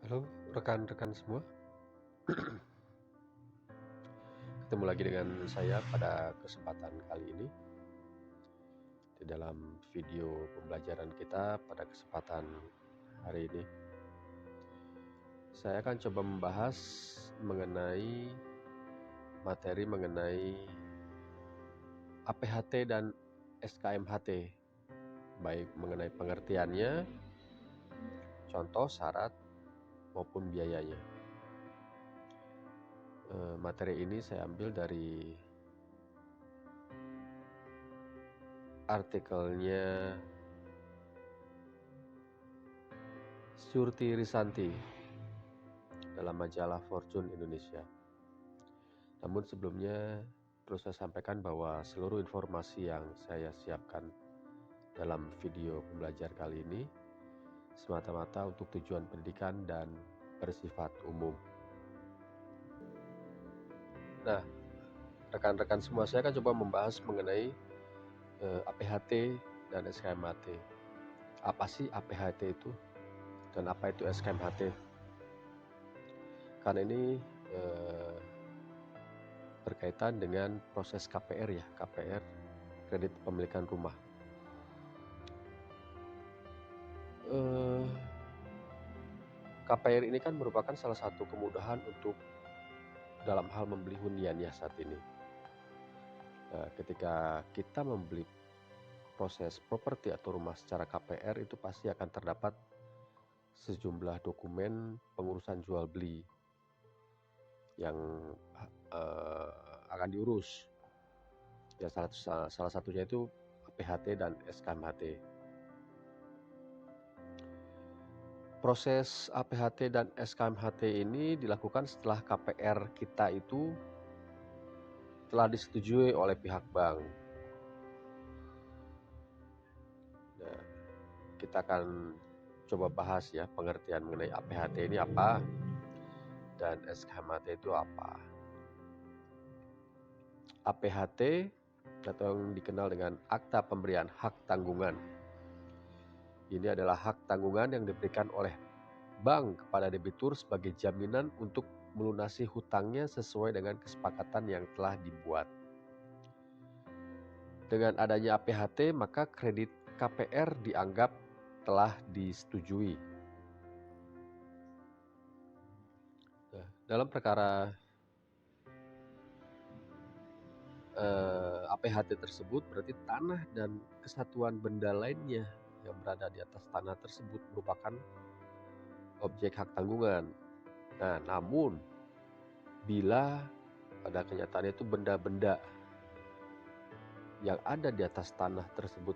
Halo rekan-rekan semua, ketemu lagi dengan saya pada kesempatan kali ini. Di dalam video pembelajaran kita pada kesempatan hari ini, saya akan coba membahas mengenai materi mengenai APHT dan SKMHT, baik mengenai pengertiannya, contoh, syarat, maupun biayanya. Materi ini saya ambil dari artikelnya Surti Risanti dalam majalah Fortune Indonesia. Namun sebelumnya perlu saya sampaikan bahwa seluruh informasi yang saya siapkan dalam video pembelajar kali ini semata-mata untuk tujuan pendidikan dan bersifat umum. Nah, rekan-rekan semua, saya akan coba membahas mengenai APHT dan SKMHT. Apa sih APHT itu dan apa itu SKMHT? Karena ini berkaitan dengan proses KPR ya, KPR, kredit pemilikan rumah. KPR ini kan merupakan salah satu kemudahan untuk dalam hal membeli hunian ya saat ini. Nah, ketika kita membeli proses properti atau rumah secara KPR, itu pasti akan terdapat sejumlah dokumen pengurusan jual beli yang akan diurus. Ya, salah satunya itu APHT dan SKMHT. Proses APHT dan SKMHT ini dilakukan setelah KPR kita itu telah disetujui oleh pihak bank. Nah, kita akan coba bahas ya pengertian mengenai APHT ini apa dan SKMHT itu apa. APHT atau yang dikenal dengan Akta Pemberian Hak Tanggungan. Ini adalah hak tanggungan yang diberikan oleh bank kepada debitur sebagai jaminan untuk melunasi hutangnya sesuai dengan kesepakatan yang telah dibuat. Dengan adanya APHT, maka kredit KPR dianggap telah disetujui. Nah, dalam perkara APHT tersebut berarti tanah dan kesatuan benda lainnya yang berada di atas tanah tersebut merupakan objek hak tanggungan. Nah, namun bila pada kenyataannya itu benda-benda yang ada di atas tanah tersebut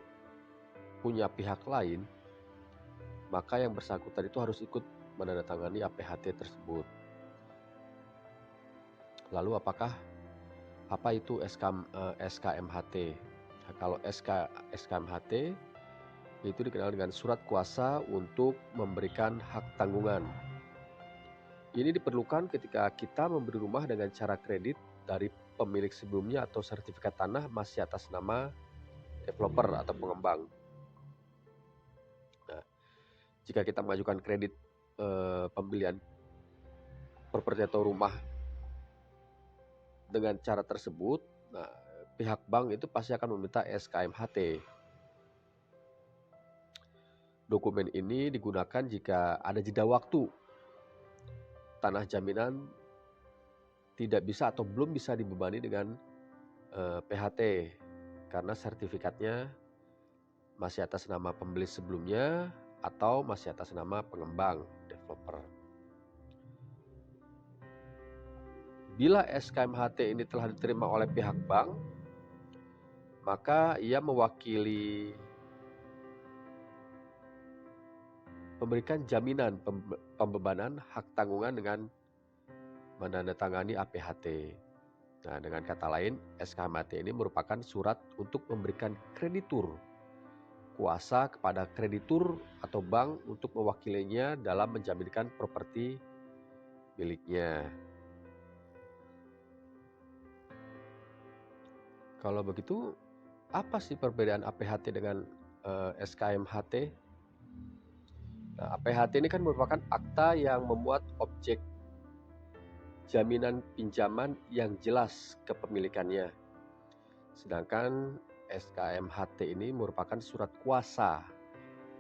punya pihak lain, maka yang bersangkutan itu harus ikut menandatangani APHT tersebut. Lalu apa itu SKMHT? Nah, kalau SKMHT itu dikenal dengan surat kuasa untuk memberikan hak tanggungan. Ini diperlukan ketika kita memberi rumah dengan cara kredit dari pemilik sebelumnya atau sertifikat tanah masih atas nama developer atau pengembang. Nah, jika kita mengajukan kredit pembelian properti atau rumah dengan cara tersebut, nah, pihak bank itu pasti akan meminta SKMHT. Dokumen ini digunakan jika ada jeda waktu tanah jaminan tidak bisa atau belum bisa dibebani dengan PHT karena sertifikatnya masih atas nama pembeli sebelumnya atau masih atas nama pengembang developer. Bila SKMHT ini telah diterima oleh pihak bank, maka ia mewakili memberikan jaminan pembebanan hak tanggungan dengan menandatangani APHT. Nah, dengan kata lain, SKMHT ini merupakan surat untuk memberikan kreditur kuasa kepada kreditur atau bank untuk mewakilinya dalam menjaminkan properti miliknya. Kalau begitu, apa sih perbedaan APHT dengan SKMHT? Nah, APHT ini kan merupakan akta yang memuat objek jaminan pinjaman yang jelas kepemilikannya. Sedangkan SKMHT ini merupakan surat kuasa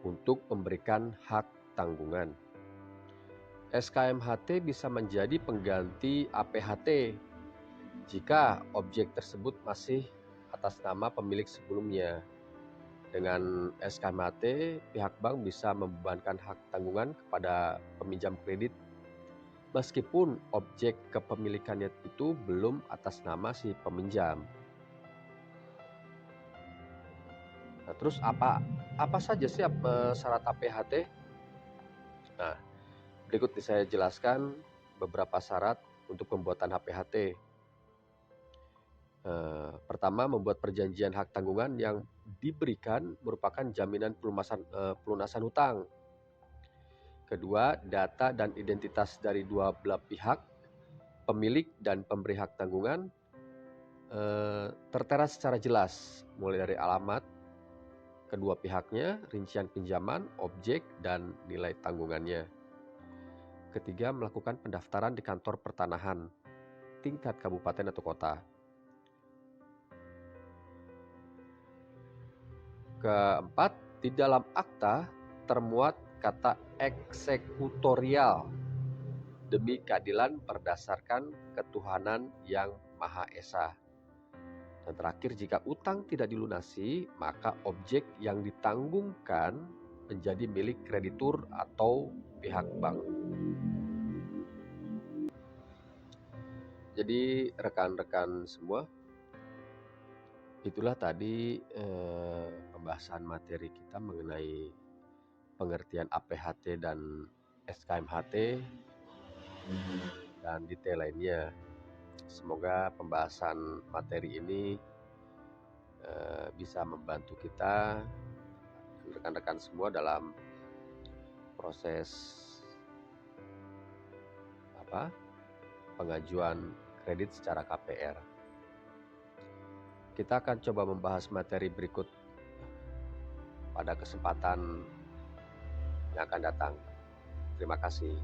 untuk memberikan hak tanggungan. SKMHT bisa menjadi pengganti APHT jika objek tersebut masih atas nama pemilik sebelumnya. Dengan SKMHT, pihak bank bisa membebankan hak tanggungan kepada peminjam kredit meskipun objek kepemilikannya itu belum atas nama si peminjam. Nah, terus apa saja sih syarat APHT? Nah, berikut saya jelaskan beberapa syarat untuk pembuatan APHT. Pertama, membuat perjanjian hak tanggungan yang diberikan merupakan jaminan pelunasan hutang. Kedua, data dan identitas dari dua belah pihak, pemilik dan pemberi hak tanggungan, tertera secara jelas, mulai dari alamat kedua pihaknya, rincian pinjaman, objek, dan nilai tanggungannya. Ketiga, melakukan pendaftaran di kantor pertanahan tingkat kabupaten atau kota. Keempat, di dalam akta termuat kata eksekutorial demi keadilan berdasarkan ketuhanan yang Maha Esa. Dan terakhir, jika utang tidak dilunasi, maka objek yang ditanggungkan menjadi milik kreditur atau pihak bank. Jadi rekan-rekan semua, itulah tadi pembahasan materi kita mengenai pengertian APHT dan SKMHT dan detail lainnya. Semoga pembahasan materi ini bisa membantu kita dan rekan-rekan semua dalam proses pengajuan kredit secara KPR. Kita akan coba membahas materi berikut pada kesempatan yang akan datang. Terima kasih.